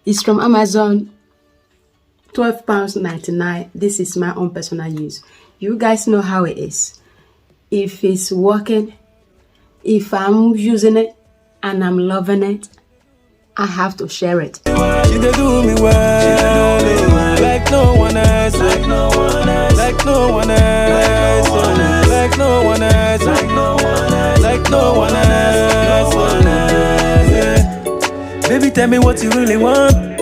It's from Amazon, £12.99. This is my own personal use. You guys know how it is. If it's working, if I'm using it and I'm loving it, I have to share it. She dey do me well, like no one else, like no one else, like no one else, like no one else, like no one else, like no one else. Baby, tell me what you really want.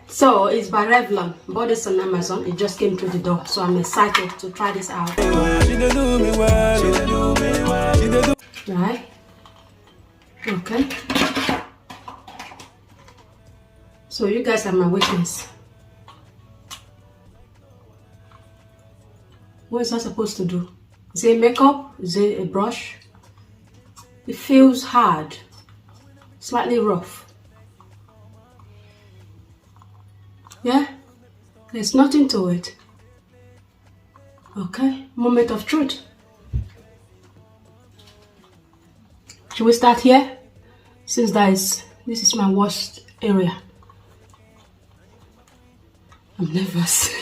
So it's by Revlon. Bought this on Amazon. It just came through the door, so I'm excited to try this out. She dey do me well, she dey do me well, she dey do. Right? Okay. So you guys are my witness. What is that supposed to do? Is it makeup? Is it a brush? It feels hard, slightly rough. Yeah, there's nothing to it. Okay, moment of truth. Should we start here? Since this is my worst area. I'm nervous.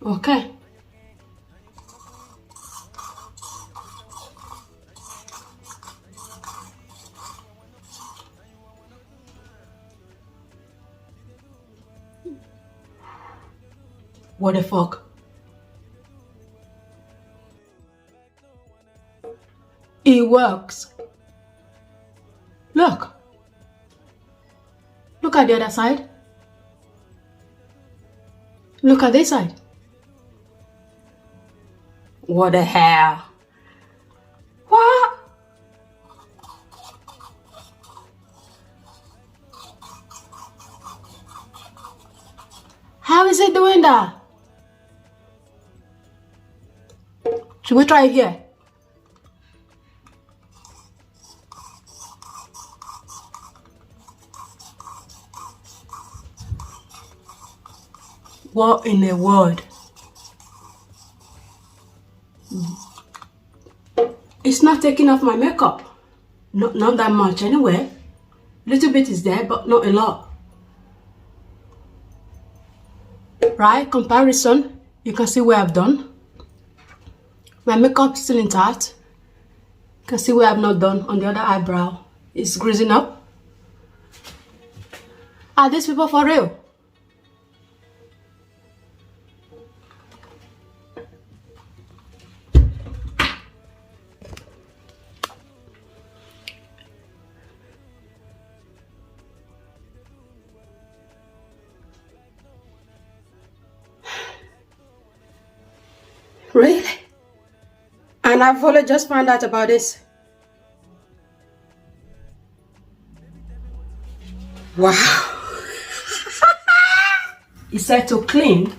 Okay. What the fuck? It works. Look. Look at the other side. Look at this side. What the hell? What? How is it doing that? Should we try it here? What in the world? It's not taking off my makeup. Not that much anyway. Little bit is there, but not a lot. Right? Comparison. You can see where I've done. My makeup still intact. You can see where I've not done on the other eyebrow. It's greasing up. Are these people for real? Really? And I've only just found out about this. Wow. It said to clean.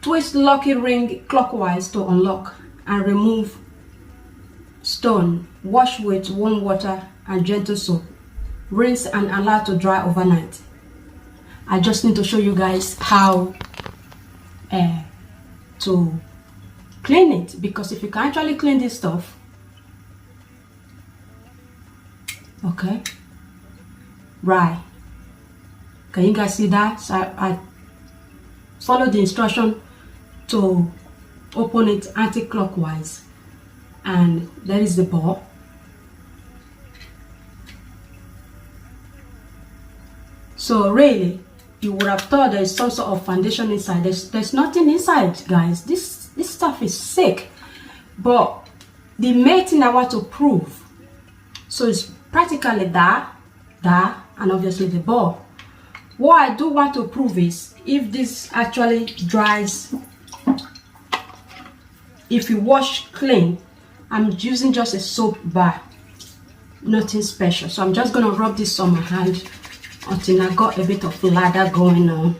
Twist lucky ring clockwise to unlock and remove stone. Wash with warm water and gentle soap. Rinse and allow to dry overnight. I just need to show you guys how to clean it, because if you can actually clean this stuff, okay, right, can you guys see that? So I followed the instruction to open it anti-clockwise, and there is the ball. So really, you would have thought there is some sort of foundation inside. There's nothing inside, guys. This stuff is sick. But the main thing I want to prove, so it's practically that, and obviously the ball. What I do want to prove is if this actually dries, if you wash clean. I'm using just a soap bar, nothing special. So I'm just gonna rub this on my hand until I got a bit of lather going on.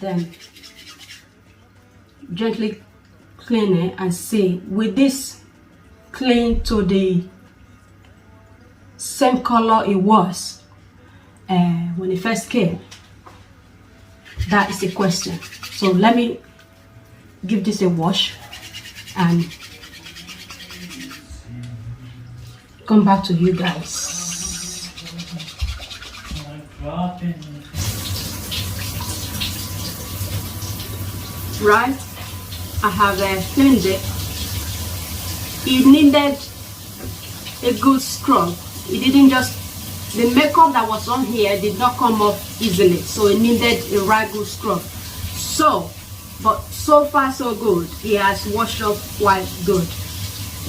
Then gently clean it and see, with this clean to the same color it was when it first came? That is the question. So let me give this a wash and come back to you guys. Right, I have cleaned it. It needed a good scrub. It didn't just, the makeup that was on here did not come off easily, so it needed a right good scrub. So, but so far so good. It has washed up quite good.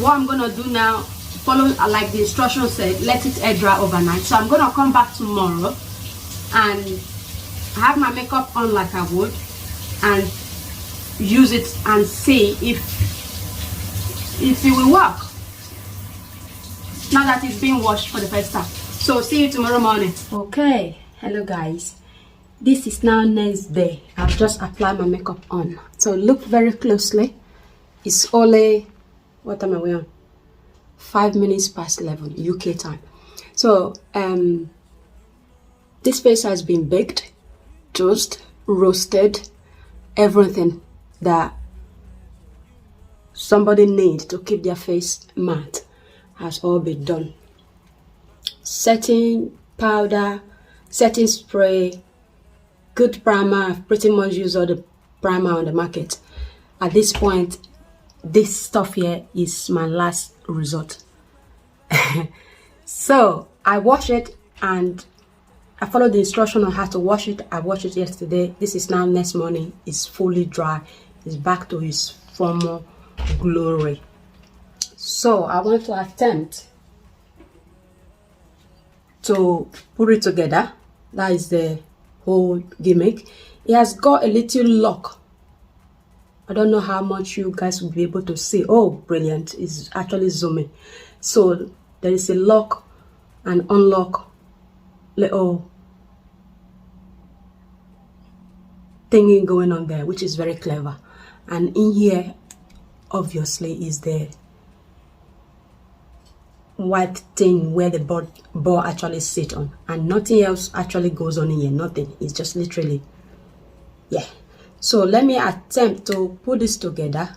What I'm gonna do now, follow like the instructions said, let it air dry overnight. So I'm gonna come back tomorrow and have my makeup on like I would and use it and see if it will work now that it's being washed for the first time. So see you tomorrow morning. Okay, hello guys, this is now next day. I've just applied my makeup on, so look very closely. It's only, what time are we on? 5 minutes past 11 UK time. So this face has been baked, toasted, roasted, everything that somebody needs to keep their face matte has all been done. Setting powder, setting spray, good primer. I've pretty much used all the primer on the market. At this point, this stuff here is my last resort. So I wash it and I followed the instruction on how to wash it. I washed it yesterday. This is now next morning. It's fully dry. It's back to its former glory. So I want to attempt to put it together. That is the whole gimmick. It has got a little lock. I don't know how much you guys will be able to see. Oh, brilliant. It's actually zooming. So there is a lock and unlock little thingy going on there, which is very clever. And in here obviously is the white thing where the ball actually sit on, and nothing else actually goes on in here. Nothing. It's just literally, yeah. So let me attempt to put this together.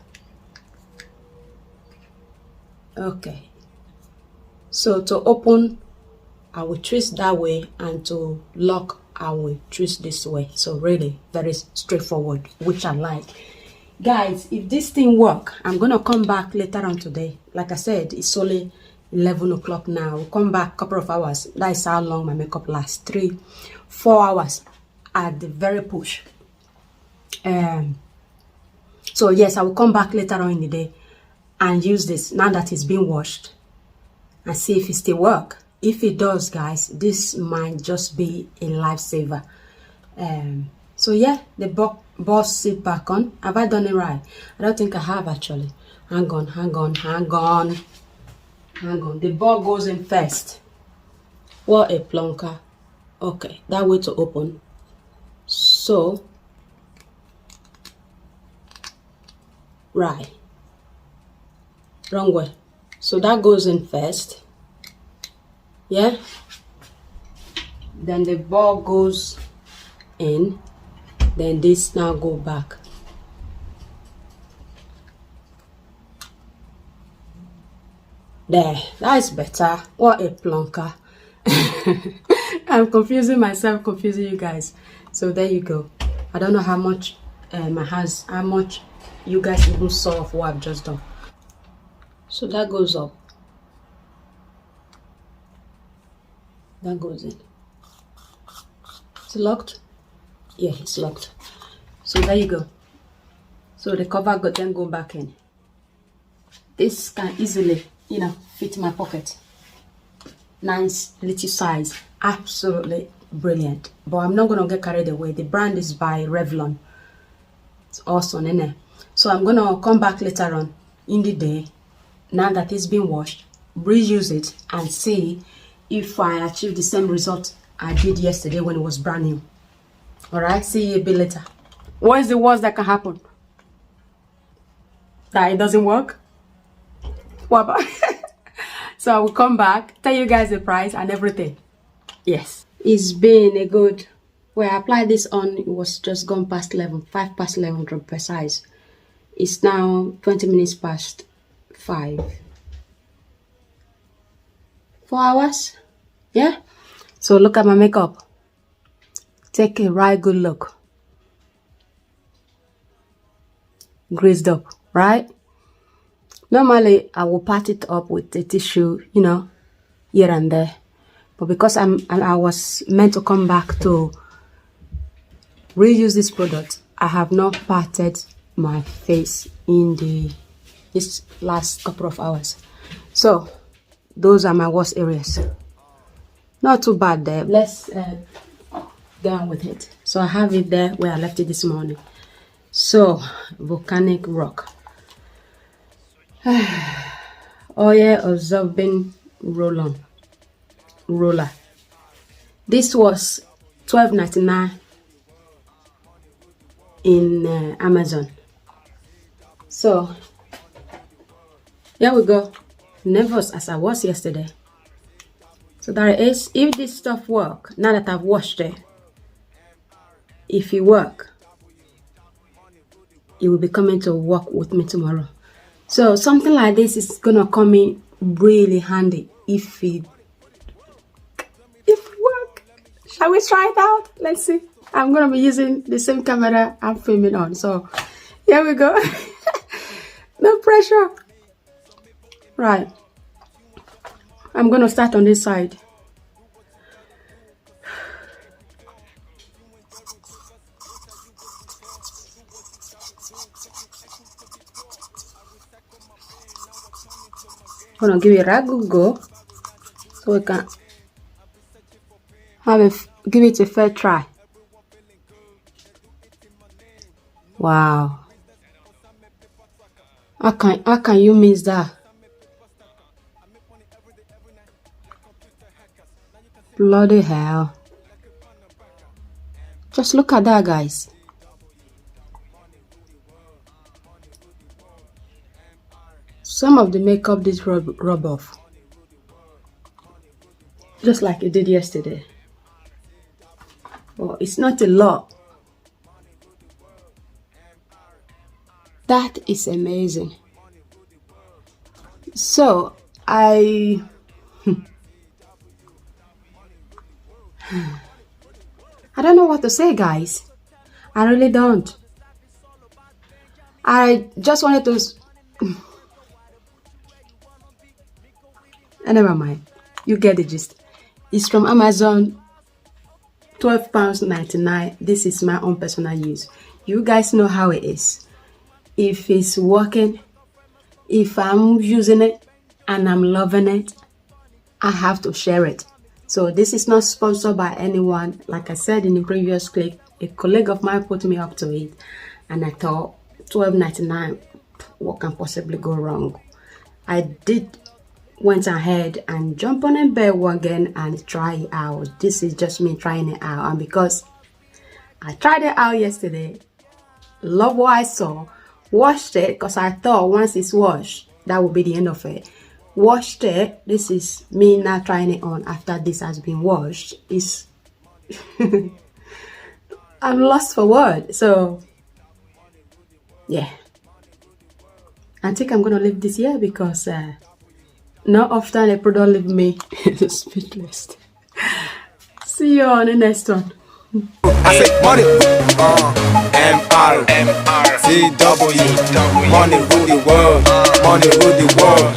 Okay, so to open I will twist that way, and to lock I will twist this way. So really very straightforward, which I like. Guys, if this thing work, I'm gonna come back later on today. Like I said, it's only 11 o'clock now. We'll come back a couple of hours. That is how long my makeup lasts. 3-4 hours at the very push. So yes, I will come back later on in the day and use this now that it's been washed and see if it still work. If it does, guys, this might just be a lifesaver. So yeah, the boss sit back on. Have I done it right? I don't think I have actually. Hang on. The ball goes in first. What a plonker. Okay, that way to open. So right, wrong way. So that goes in first. Yeah, then the ball goes in, then this now go back. There, that is better. What a plonker. I'm confusing myself, confusing you guys. So there you go. I don't know how much my hands, how much you guys even saw of what I've just done. So that goes up, that goes in. It's locked. Yeah, it's locked. So there you go. So the cover then go back in. This can easily, you know, fit in my pocket. Nice little size, absolutely brilliant. But I'm not gonna get carried away. The brand is by Revlon. It's awesome, isn't it? So I'm gonna come back later on in the day, now that it's been washed, reuse it and see if I achieve the same result I did yesterday when it was brand new. All right, see you a bit later. What is the worst that can happen? That it doesn't work? What about? So I will come back, tell you guys the price and everything. Yes, it's been a good, where I applied this on, it was just gone past 11, 5 past 11 to be precise. It's now 20 minutes past 5. 4 hours? Yeah. So look at my makeup. take a right good look. Greased up, right? Normally, I will pat it up with a tissue, you know, here and there. But because I was meant to come back to reuse this product, I have not patted my face in this last couple of hours. So, those are my worst areas. Not too bad there. Let's get on with it. So, I have it there where I left it this morning. So, volcanic rock. Oil absorbing roller. This was $12.99 in Amazon. So here we go. Nervous as I was yesterday. So there it is. If this stuff work, now that I've washed it, if it work, it will be coming to work with me tomorrow. So something like this is gonna come in really handy if it work. Shall we try it out? Let's see. I'm gonna be using the same camera I'm filming on. So here we go. No pressure. Right. I'm gonna start on this side. I'm gonna give it a good go so we can give it a fair try. Wow. How can you miss that? Bloody hell. Just look at that, guys. Some of the makeup did rub off. Just like it did yesterday. Well, it's not a lot. That is amazing. So, I don't know what to say, guys. I really don't. I just wanted to... Never mind. You get the gist. It's from Amazon. £12.99. This is my own personal use. You guys know how it is. If it's working, if I'm using it and I'm loving it, I have to share it. So this is not sponsored by anyone. Like I said in the previous clip, a colleague of mine put me up to it, and I thought $12.99, what can possibly go wrong? I went ahead and jump on a bandwagon and try it out. This is just me trying it out, and because I tried it out yesterday, love what I saw, washed it because I thought once it's washed, that would be the end of it. Washed it. This is me now trying it on after this has been washed. It's I'm lost for words. So yeah, I think I'm gonna leave this here because not often a product leave me speechless. See you on the next one. I say money, MR, CW, money rule the world, money rule the world.